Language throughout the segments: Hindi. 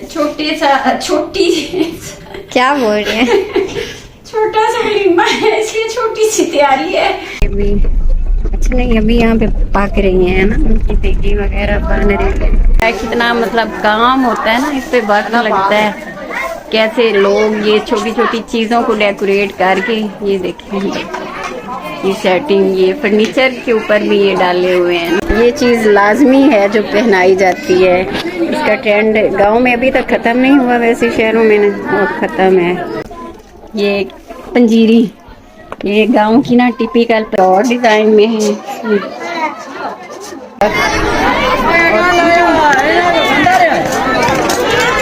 छोटी क्या बोल रहे हैं? छोटा सा वलीमा है, इसलिए छोटी सी तैयारी है अभी। अच्छा नहीं, अभी यहाँ पे पक रही है ना, उनकी टिक्की वगैरह बन रही है। कितना मतलब काम होता है ना, इस पे वक्त लगता है। कैसे लोग ये छोटी छोटी चीजों को डेकोरेट करके, ये देखें ये सेटिंग, ये फर्नीचर के ऊपर भी ये डाले हुए हैं। ये चीज लाजमी है जो पहनाई जाती है। इसका ट्रेंड गांव में अभी तक खत्म नहीं हुआ, वैसे शहरों में बहुत खत्म है। ये पंजीरी, ये गांव की ना टिपिकल और डिजाइन में है।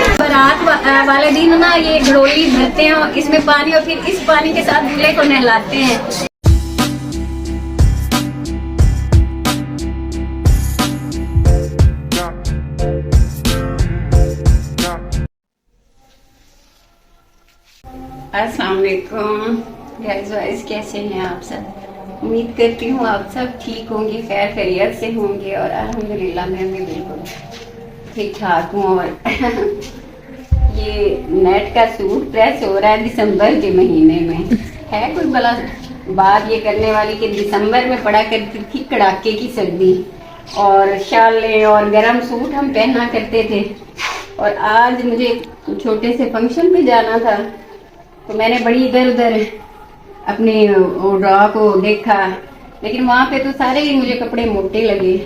बारात वाले दिन ना ये घड़ोली भरते हैं और इसमें पानी, और फिर इस पानी के साथ दूल्हे को नहलाते हैं। अस्सलाम वालेकुम गाइस, कैसे हैं आप सब? उम्मीद करती हूँ आप सब ठीक होंगे, खैर खैरियत से होंगे, और अल्हम्दुलिल्लाह मैं भी बिल्कुल ठीक ठाक हूँ। और ये नेट का सूट प्रेस हो रहा है दिसंबर के महीने में। है कोई भला बात ये करने वाली कि दिसंबर में पड़ा करती थी कड़ाके की सर्दी, और शालें और गर्म सूट हम पहना करते थे। और आज मुझे छोटे से फंक्शन पे जाना था, तो मैंने बड़ी इधर उधर अपने ड्रॉ को देखा, लेकिन वहाँ पे तो सारे ही मुझे कपड़े मोटे लगे,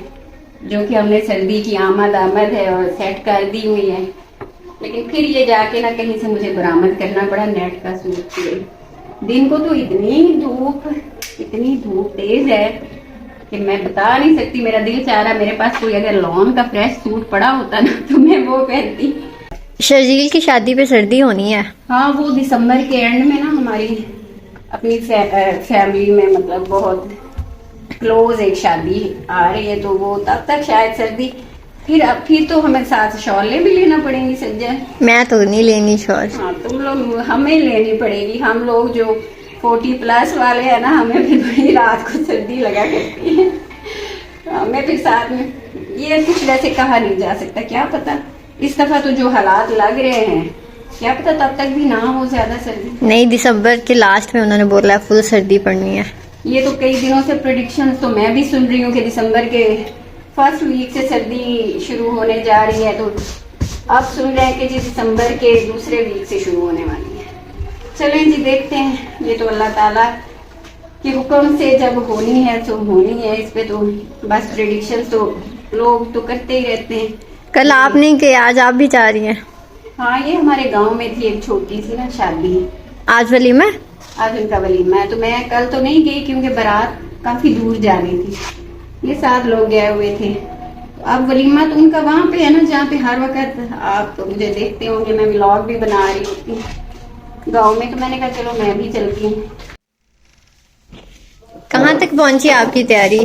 जो कि हमने सर्दी की आमद है और सेट कर दी हुई है। लेकिन फिर ये जाके ना कहीं से मुझे बरामद करना पड़ा नेट का सूट। दिन को तो इतनी धूप तेज है कि मैं बता नहीं सकती। मेरा दिल चाह रहा मेरे पास कोई अगर लॉन का फ्रेश सूट पड़ा होता ना तो मैं वो पहनती। शर्जील की शादी पे सर्दी होनी है। हाँ, वो दिसंबर के एंड में ना हमारी अपनी फैमिली में मतलब बहुत क्लोज एक शादी आ रही है, तो वो तब तक शायद सर्दी। फिर तो हमें साथ शॉलें भी लेना पड़ेंगी सज्जा। मैं तो नहीं लेनी शॉल। हाँ, तुम लोग हमें लेनी पड़ेगी। हम लोग जो 40+ वाले हैं ना, हमें भी बड़ी रात को सर्दी लगा करती है। हमें फिर साथ में ये कुछ वैसे कहा नहीं जा सकता, क्या पता इस दफा तो जो हालात लग रहे हैं, क्या पता तब तक भी ना हो ज्यादा सर्दी। नहीं, दिसंबर के लास्ट में उन्होंने बोला है फुल सर्दी पड़नी है। ये तो कई दिनों से प्रेडिक्शन तो मैं भी सुन रही हूँ कि दिसंबर के फर्स्ट वीक से सर्दी शुरू होने जा रही है, तो अब सुन रहे हैं कि जी दिसंबर के दूसरे वीक से शुरू होने वाली है। चलें जी, देखते हैं। ये तो अल्लाह ताला के हुक्म से जब होनी है तो होनी है। इस पे तो बस प्रेडिक्शन तो लोग तो करते ही रहते हैं। कल आप नहीं गए, आज आप भी जा रही हैं? हाँ, ये हमारे गांव में थी एक छोटी सी ना शादी। आज वलीमा? आज उनका वलीमा है, तो मैं कल तो नहीं गई क्योंकि बारात काफी दूर जानी थी। ये 7 लोग गए हुए थे। अब वलीमा तो उनका वहाँ पे है ना, जहाँ पे हर वक्त आप तो मुझे देखते होंगे, मैं व्लॉग भी बना रही होती गाँव में। तो मैंने कहा चलो मैं भी चलती हूँ। कहाँ तक पहुँची आपकी तैयारी?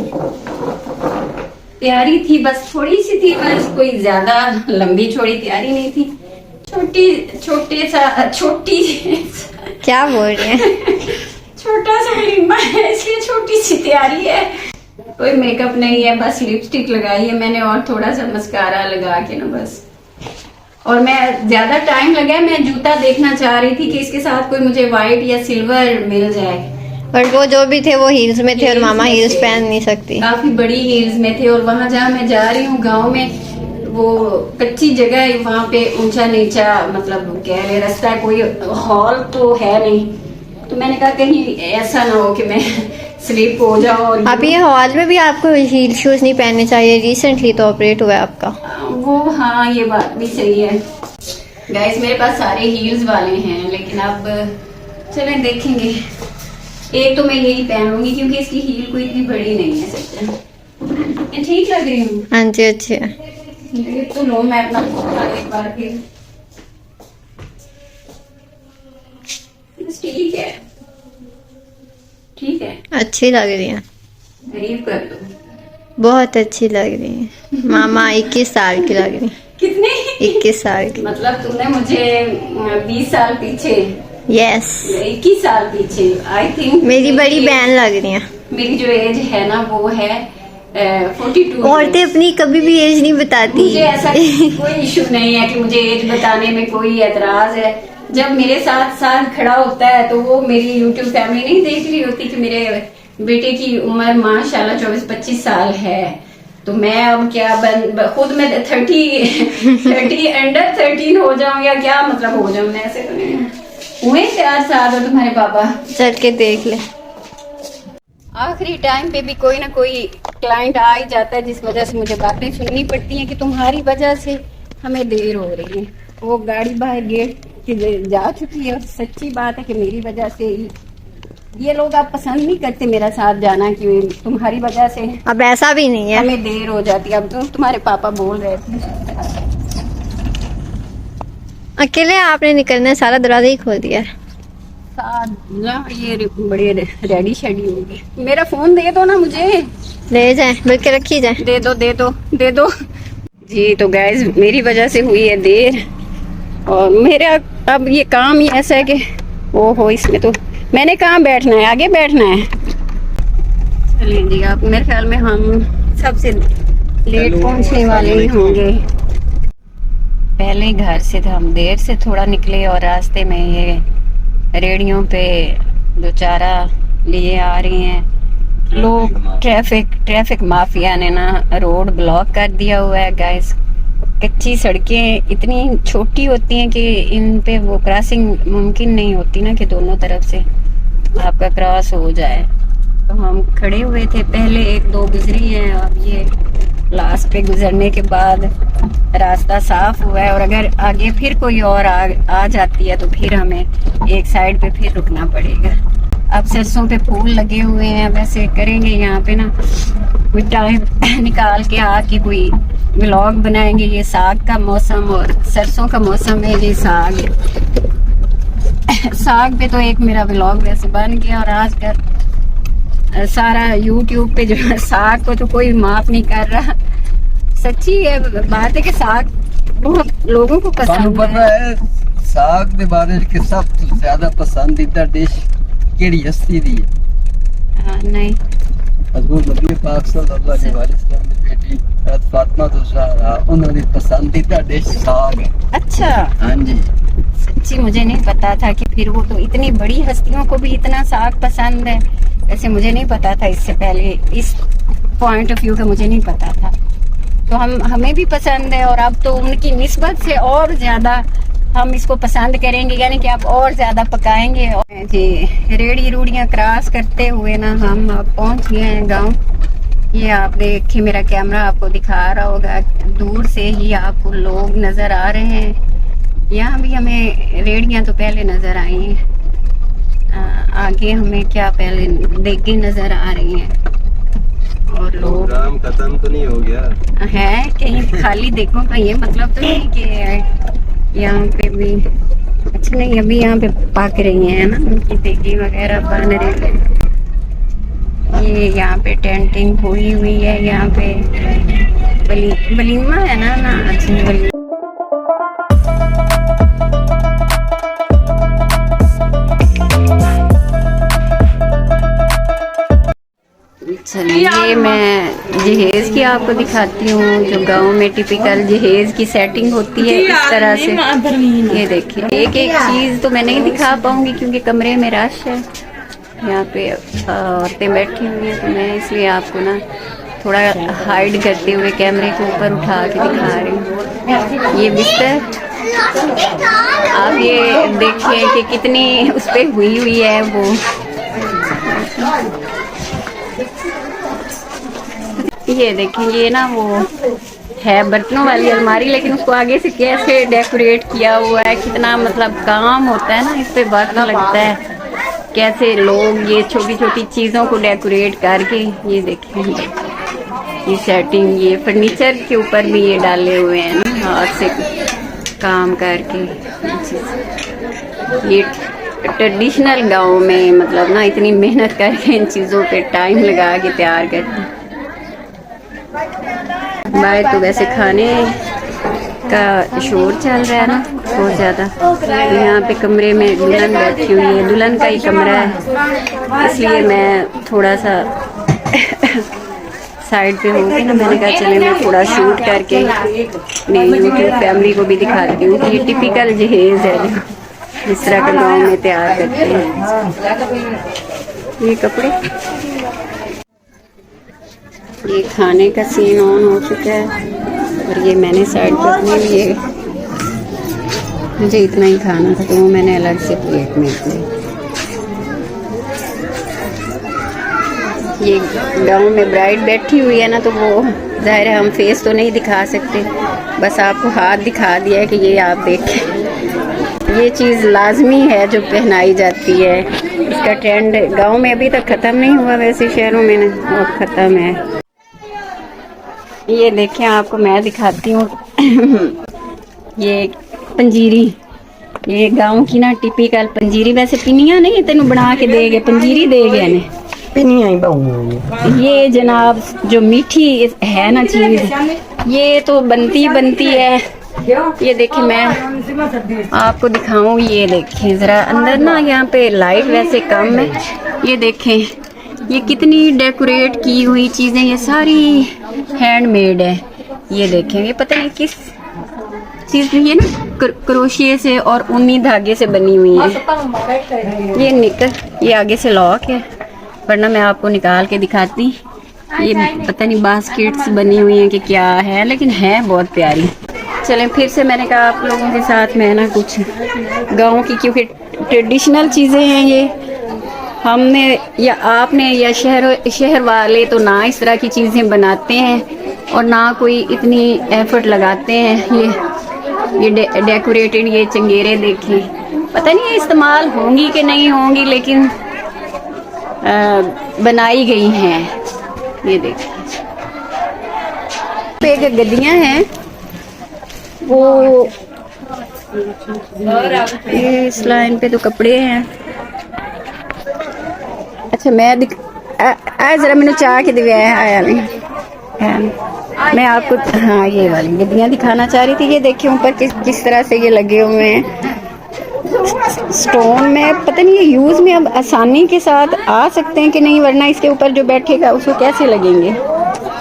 तैयारी थी बस थोड़ी सी थी, बस कोई ज्यादा लंबी चौड़ी तैयारी नहीं थी। छोटी क्या बोल रहे हैं? छोटा सा वलीमा है, इसलिए छोटी सी तैयारी है। कोई मेकअप नहीं है, बस लिपस्टिक लगाई है मैंने और थोड़ा सा मस्कारा लगा के ना बस। और मैं ज्यादा टाइम लगा, मैं जूता देखना चाह रही थी कि इसके साथ कोई मुझे व्हाइट या सिल्वर मिल जाए, पर वो जो भी थे वो हील्स में थे, और मामा हील्स पहन नहीं सकती। काफी बड़ी हील्स में थे। और वहाँ जहाँ मैं जा रही हूँ गाँव में, वो कच्ची जगह है, वहाँ पे ऊंचा नीचा मतलब कह रहे रास्ता, कोई हॉल तो है नहीं। तो मैंने कहा कहीं ऐसा ना हो कि मैं स्लिप हो जाऊं। अब ये हॉल में भी आपको हील शूज नहीं पहनने चाहिए, रिसेंटली तो ऑपरेट हुआ है आपका वो। हाँ, ये बात भी सही है गाइस, मेरे पास सारे हील्स वाले हैं, लेकिन अब चलें देखेंगे। एक तो मैं यही पहनूंगी क्योंकि इसकी हील कोई इतनी बड़ी नहीं है सच्चा। ये ठीक लग रही हूँ? हाँ जी, अच्छी है। ये तो लो, मैं अपना एक बार फिर ठीक है, ठीक है, अच्छी लग रही है। गरीब कर दो, बहुत अच्छी लग रही है। मामा 21 साल की लग रही। कितने? 21 साल की। मतलब तुमने मुझे 20 साल पीछे, यस 21 साल पीछे आई थिंक मेरी बड़ी बहन लग रही है। मेरी जो एज है ना वो है 42। औरतें अपनी कभी भी एज नहीं बताती। मुझे ऐसा कोई इशू नहीं है कि मुझे एज बताने में कोई एतराज है। जब मेरे साथ साथ खड़ा होता है तो वो मेरी यूट्यूब फैमिली नहीं देख रही होती कि मेरे बेटे की उम्र माशाल्लाह 24-25 साल है, तो मैं अब क्या खुद में 30 अंडर 13 हो जाऊं या क्या मतलब हो जाऊं, मैं ऐसे तो नहीं हुए 4 साल और तुम्हारे पापा। चल के देख ले। आखिरी टाइम पे भी कोई ना कोई क्लाइंट आ ही जाता है जिस वजह से मुझे बातें सुननी पड़ती हैं कि तुम्हारी वजह से हमें देर हो रही है। वो गाड़ी बाहर गेट की जा चुकी है और सच्ची बात है कि मेरी वजह से ही ये लोग आप पसंद नहीं करते मेरा साथ जाना कि तुम्हारी वजह से अब ऐसा भी नहीं है, हमें देर हो जाती है। अब तुम्हारे पापा बोल रहे थे अकेले आपने निकलना है, सारा दरवाजा ही खोल दिया है। ये बड़े रेडी शेडी हो गए। मेरा फोन दे दो ना मुझे, ले जाए बल्कि रखी जाए। दे दो दे दो दे दो जी। तो गैस मेरी वजह से हुई है देर और मेरा अब ये काम ही ऐसा है कि ओहो इसमें तो मैंने कहाँ बैठना है, आगे बैठना है। चलिए जी, आप मेरे ख्याल में हम सबसे लेट पहुंचने वाले ही होंगे। पहले घर से था, हम देर से थोड़ा निकले और रास्ते में ये रेडियों पे जो चारा लिए आ रही हैं लोग। ट्रैफिक माफिया ने ना रोड ब्लॉक कर दिया हुआ है गाइस। कच्ची सड़कें इतनी छोटी होती हैं कि इन पे वो क्रॉसिंग मुमकिन नहीं होती ना कि दोनों तरफ से आपका क्रॉस हो जाए। तो हम खड़े हुए थे, पहले 1-2 गुजरी हैं, अब ये लास्ट पे गुजरने के बाद रास्ता साफ हुआ है और अगर आगे फिर कोई और आ जाती है तो फिर हमें एक साइड पे फिर रुकना पड़ेगा। अब सरसों पे फूल लगे हुए हैं, वैसे करेंगे यहाँ पे ना कोई टाइम निकाल के आके कोई व्लॉग बनाएंगे। ये साग का मौसम और सरसों का मौसम है, ये साग पे तो एक मेरा व्लॉग वैसे बन गया। और आज का सारा यूट्यूब पे जो है साग को तो कोई माफ नहीं कर रहा। सच्ची है बात है कि साग बहुत लोगों को पसंद है। साग दे बारे में सब तो ज्यादा पसंदीदा डिश केड़ी हस्ती दी है? नहीं, हजरत नबी पाक सल्लल्लाहु अलैहि वसल्लम की बेटी हज़रत फातिमा तो ज़हरा, उन्होंने पसंदीदा डिश साग है। अच्छा, हाँ जी। सच्ची मुझे नहीं पता था कि फिर वो तो इतनी बड़ी हस्तियों को भी इतना साग पसंद है। ऐसे मुझे नहीं पता था, इससे पहले इस पॉइंट ऑफ व्यू का मुझे नहीं पता था। तो हमें भी पसंद है और अब तो उनकी निस्बत से और ज्यादा हम इसको पसंद करेंगे, यानी कि आप और ज्यादा पकाएंगे। और जी रेड़ी रूड़ियाँ क्रॉस करते हुए ना हम अब पहुंच गए हैं गांव। ये आप देखिए, मेरा कैमरा आपको दिखा रहा होगा, दूर से ही आपको लोग नजर आ रहे हैं। यहाँ भी हमें रेड़ियाँ तो पहले नजर आई हैं, आगे हमें क्या पहले देगी नजर आ रही हैं। और लोग खत्म तो नहीं हो गया है कहीं खाली देखो का ये मतलब तो नहीं कि यहाँ पे भी अच्छा नहीं, अभी यहाँ पे पक रही है ना, उनकी देगी वगैरह बन रही है। ये यहाँ पे टेंटिंग हुई हुई है, यहाँ पे वलीमा है ना अच्छी वलीमा। चलिए मैं जहेज की आपको दिखाती हूँ, जो गांव में टिपिकल जहेज की सेटिंग होती है इस तरह से। ये देखिए, एक एक चीज तो मैं नहीं दिखा पाऊंगी क्योंकि कमरे में रश है। यहाँ पे औरतें बैठी हुई हैं तो मैं इसलिए आपको ना थोड़ा हाइड करते हुए कैमरे को ऊपर उठा के दिखा रही हूँ। ये बिस्तर आप ये देखिए कि कितनी उस पे हुई है वो। ये देखिए, ये ना वो है बर्तनों वाली अलमारी, लेकिन उसको आगे से कैसे डेकोरेट किया हुआ है, कितना मतलब काम होता है ना इस पे, वक्त लगता है। कैसे लोग ये छोटी छोटी चीजों को डेकोरेट करके, ये देखिए ये सेटिंग, ये फर्नीचर के ऊपर भी ये डाले हुए हैं ना हाथ से काम करके। ये ट्रेडिशनल गांव में मतलब ना इतनी मेहनत करके इन चीजों पे टाइम लगा के तैयार करते हैं। बाहर तो वैसे खाने का शोर चल रहा है ना बहुत ज्यादा। यहाँ पे कमरे में दुल्हन बैठी हुई है, दुल्हन का ही कमरा है, इसलिए मैं थोड़ा सा साइड पे हो गई ना, मैंने कहा चले मैं थोड़ा शूट करके अपने यूट्यूब फैमिली को भी दिखाती हूँ कि ये टिपिकल जहेज है जिस तरह का गाँव में तैयार करते हैं। ये कपड़े, ये खाने का सीन ऑन हो चुका है और ये मैंने साइड पर अपने लिए, मुझे इतना ही खाना था तो वो मैंने अलग से प्लेट में अपने। ये गांव में ब्राइड बैठी हुई है ना, तो वो जाहिर है हम फेस तो नहीं दिखा सकते, बस आपको हाथ दिखा दिया है कि ये आप देखें। ये चीज़ लाजमी है जो पहनाई जाती है, इसका ट्रेंड गांव में अभी तक ख़त्म नहीं हुआ, वैसे शहरों में बहुत ख़त्म है। ये देखें, आपको मैं दिखाती हूँ ये पंजीरी, ये गांव की ना टिपिकल पंजीरी, वैसे पिनिया नहीं तेन बना के देगे, पंजीरी देगे ने पिनिया ही बहु। ये जनाब जो मीठी है ना चीज, ये तो बनती है। ये देखिए मैं आपको दिखाऊं, ये देखें जरा अंदर ना, यहाँ पे लाइट वैसे कम है। ये देखें ये कितनी डेकोरेट की हुई चीजें, ये सारी हैंडमेड है। ये देखें, ये पता नहीं किस चीज में, ये ना क्रोशिये से और ऊनी धागे से बनी हुई है। ये निकर, ये आगे से लॉक है, वरना मैं आपको निकाल के दिखाती। ये पता नहीं बास्केट्स बनी हुई हैं कि क्या है, लेकिन है बहुत प्यारी। चलें फिर से मैंने कहा आप लोगों के साथ मैं ना कुछ गांव की, क्योंकि ट्रेडिशनल चीज़ें हैं ये, हमने या आपने या शहर वाले तो ना इस तरह की चीज़ें बनाते हैं और ना कोई इतनी एफर्ट लगाते हैं। ये डेकोरेटेड ये चंगेरे देखें, पता नहीं ये इस्तेमाल होंगी कि नहीं होंगी, लेकिन बनाई गई हैं। ये देखिए पे गद्दियां हैं, वो ये इस लाइन पे तो कपड़े हैं। अच्छा मैं जरा मैंने चाह के दिखाया आया नहीं, मैं आपको हाँ ये वाली गद्दियां दिखाना चाह रही थी। ये देखिए ऊपर किस तरह से ये लगे हुए हैं स्टोन में, पता नहीं ये यूज में अब आसानी के साथ आ सकते हैं कि नहीं, वरना इसके ऊपर जो बैठेगा उसको कैसे लगेंगे,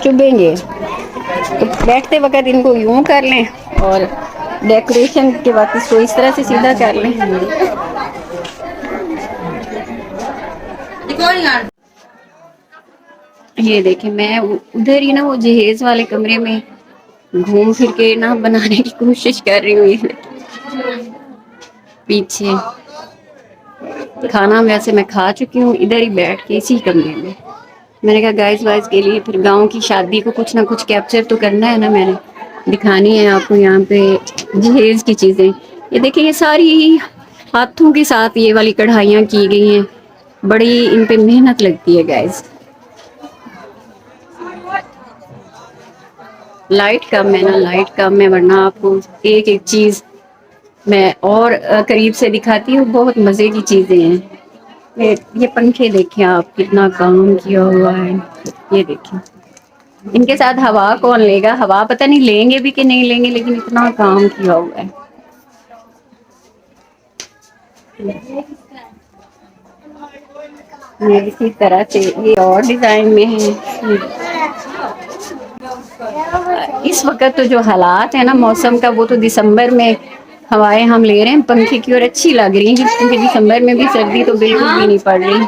चुभेंगे। तो बैठते वक्त इनको यूं कर लें और डेकोरेशन के वक्त इसको इस तरह से सीधा कर लें। ये देखें मैं उधर ही ना वो जहेज वाले कमरे में घूम फिर के ना बनाने की कोशिश कर रही हूँ। पीछे खाना वैसे मैं खा चुकी हूँ, इधर ही बैठ के इसी कमरे में। मैंने कहा गाइस वाइस के लिए फिर गांव की शादी को कुछ ना कुछ कैप्चर तो करना है ना, मैंने दिखानी है आपको यहाँ पे जहेज की चीज़ें। ये देखिए ये सारी हाथों के साथ ये वाली कढ़ाइयाँ की गई हैं, बड़ी इन पे मेहनत लगती है गाइस। लाइट कम है ना, लाइट कम है, वरना आपको एक एक चीज़ मैं और करीब से दिखाती हूँ। बहुत मज़े की चीज़ें हैं। ये पंखे देखें आप, कितना काम किया हुआ है। ये देखें, इनके साथ हवा कौन लेगा, हवा पता नहीं लेंगे भी कि नहीं लेंगे, लेकिन इतना काम किया हुआ है। ये इसी तरह से ये और डिजाइन में है। इस वक्त तो जो हालात है ना मौसम का, वो तो दिसंबर में हवाएं हम ले रहे हैं पंखे की और अच्छी लग रही है, क्योंकि दिसंबर में भी सर्दी तो बिल्कुल भी नहीं पड़ रही।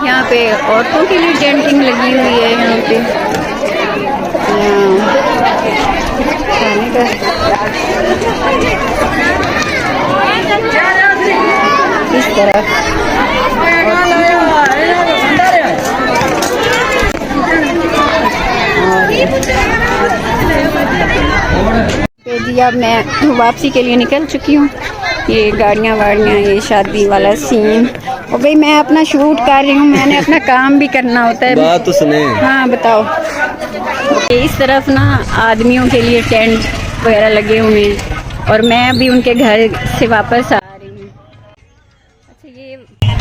यहाँ पे औरतों के लिए टेंटिंग लगी हुई है। यहाँ पे खाने का इस तरह जी अब मैं वापसी के लिए निकल चुकी हूँ। ये गाड़ियाँ वाड़ियाँ, ये शादी वाला सीन, और भाई मैं अपना शूट कर रही हूँ, मैंने अपना काम भी करना होता है। बात तो सुने। हाँ बताओ। इस तरफ ना आदमियों के लिए टेंट वगैरह लगे हुए हैं और मैं अभी उनके घर से वापस आ रही हूँ। अच्छा ये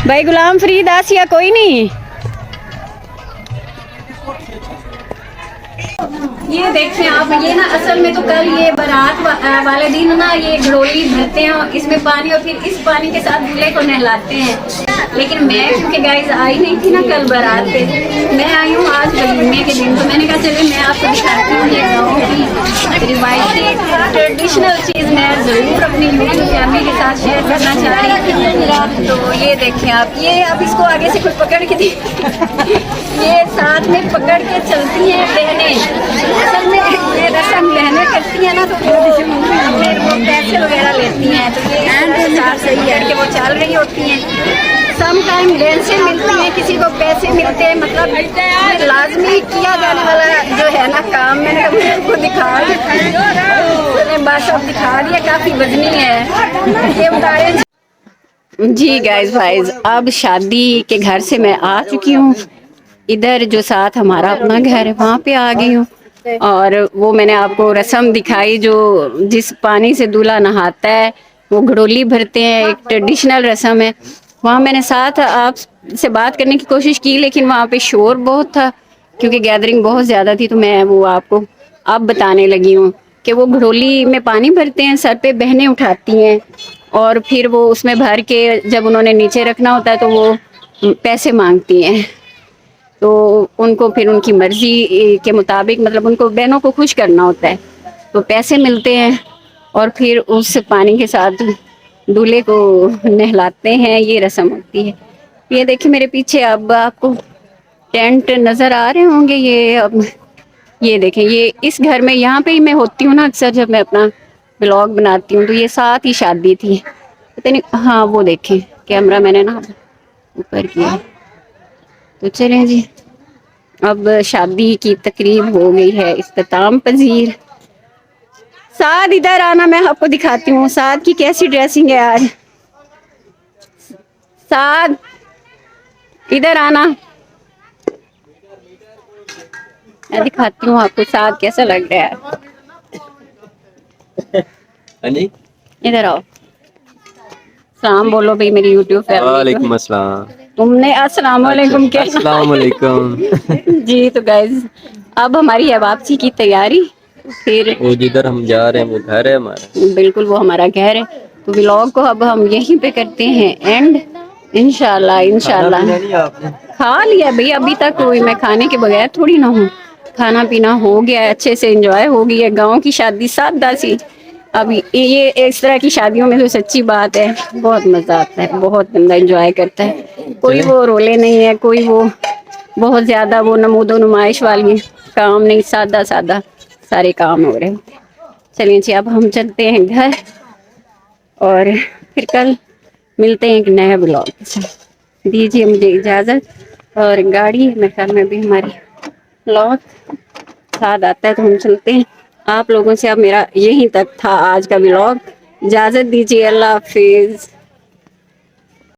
भाई गुलाम फरीद आसिया कोई नहीं, ये देखें आप, ये ना असल में तो कल ये बारात वाले दिन ना ये घड़ोली भरते हैं और इसमें पानी, और फिर इस पानी के साथ दूल्हे को नहलाते हैं। लेकिन मैं क्योंकि गाइस आई नहीं थी ना कल बारात पे, मैं आई हूँ आज वलीमे के दिन, तो मैंने कहा चले मैं आपको दिखाती हूँ ये गाँव की रिवायती ट्रेडिशनल चीज़ मैं ज़रूर अपनी यूट्यूब फैमिली के साथ शेयर करना चाह रही थी। तो ये देखें आप, ये अब इसको आगे से कुछ पकड़ के दी ये साथ में पकड़ के चलती हैं बहनें। असल में ये रस्म बहनें करती हैं ना, तो फिर वो पैसे वगैरह लेती हैं, तो ये साथ सही करके वो चल रही होती हैं। सम टाइम लेन से मिलती हैं, किसी को पैसे मिलते हैं, मतलब लाजमी किया जाने वाला जो है ना काम, मैंने आपको दिखा बस अब दिखा दिया, काफी वजनी है ये उतारे। जी गाइस भाईज, अब शादी के घर से मैं आ चुकी हूँ, इधर जो साथ हमारा अपना घर है वहाँ पे आ गई हूँ। और वो मैंने आपको रस्म दिखाई जो जिस पानी से दूल्हा नहाता है, वो घड़ोली भरते हैं, एक ट्रेडिशनल रस्म है। वहाँ मैंने साथ आपसे बात करने की कोशिश की, लेकिन वहाँ पे शोर बहुत था क्योंकि गैदरिंग बहुत ज़्यादा थी। तो मैं वो आपको अब बताने लगी हूँ कि वो घड़ोली में पानी भरते हैं, सर पे बहनें उठाती हैं और फिर वो उसमें भर के जब उन्होंने नीचे रखना होता है तो वो पैसे मांगती हैं। तो उनको फिर उनकी मर्जी के मुताबिक, मतलब उनको बहनों को खुश करना होता है, तो पैसे मिलते हैं और फिर उस पानी के साथ दूल्हे को नहलाते हैं। ये रस्म होती है। ये देखिए मेरे पीछे अब आपको टेंट नज़र आ रहे होंगे। ये अब ये देखें, ये इस घर में यहाँ पे ही मैं होती हूँ ना अक्सर, जब मैं अपना ब्लॉग बनाती हूँ। तो ये साथ ही शादी थी, पता नहीं, हाँ वो देखें कैमरा मैंने ना ऊपर किया। तो चलें जी, अब शादी की तकरीब हो गई है इख्तिताम पजीर। साद इधर आना, मैं आपको दिखाती हूँ साद की कैसी ड्रेसिंग है आज। साद इधर आना, मैं दिखाती हूँ आपको साद कैसा लग रहा है। इधर आओ, सलाम बोलो भाई मेरी यूट्यूब फैमिली। वालेकुम अस्सलाम। तुमने अस्सलाम वालेकुम क्या? अस्सलाम वालेकुम। जी तो गाइज अब हमारी है वापसी की तैयारी। फिर वो जिधर हम जा रहे हैं वो घर है हमारा। बिल्कुल वो हमारा घर है। तो व्लॉग को अब हम यहीं पे करते हैं एंड, इंशाल्लाह इंशाल्लाह। खा लिया भाई, अभी तक कोई मैं खाने के बगैर थोड़ी ना हूँ। खाना पीना हो गया है, अच्छे से एंजॉय हो गई है। गाँव की शादी सादा सी। अब ये इस तरह की शादियों में तो सच्ची बात है बहुत मजा आता है, बहुत बंदा एंजॉय करता है। कोई वो रोले नहीं है, कोई वो बहुत ज्यादा वो नमूदो नुमाइश वाली काम नहीं, सादा सादा सारे काम हो रहे हैं। चलिए जी अब हम चलते हैं घर और फिर कल मिलते हैं एक नया ब्लॉग के साथ। दीजिए मुझे इजाज़त। और गाड़ी मेरे ख्याल में भी हमारी ब्लॉग साथ आता है तो हम चलते हैं। आप लोगों से अब मेरा यहीं तक था आज का ब्लॉग। इजाज़त दीजिए, अल्लाह हाफिज़।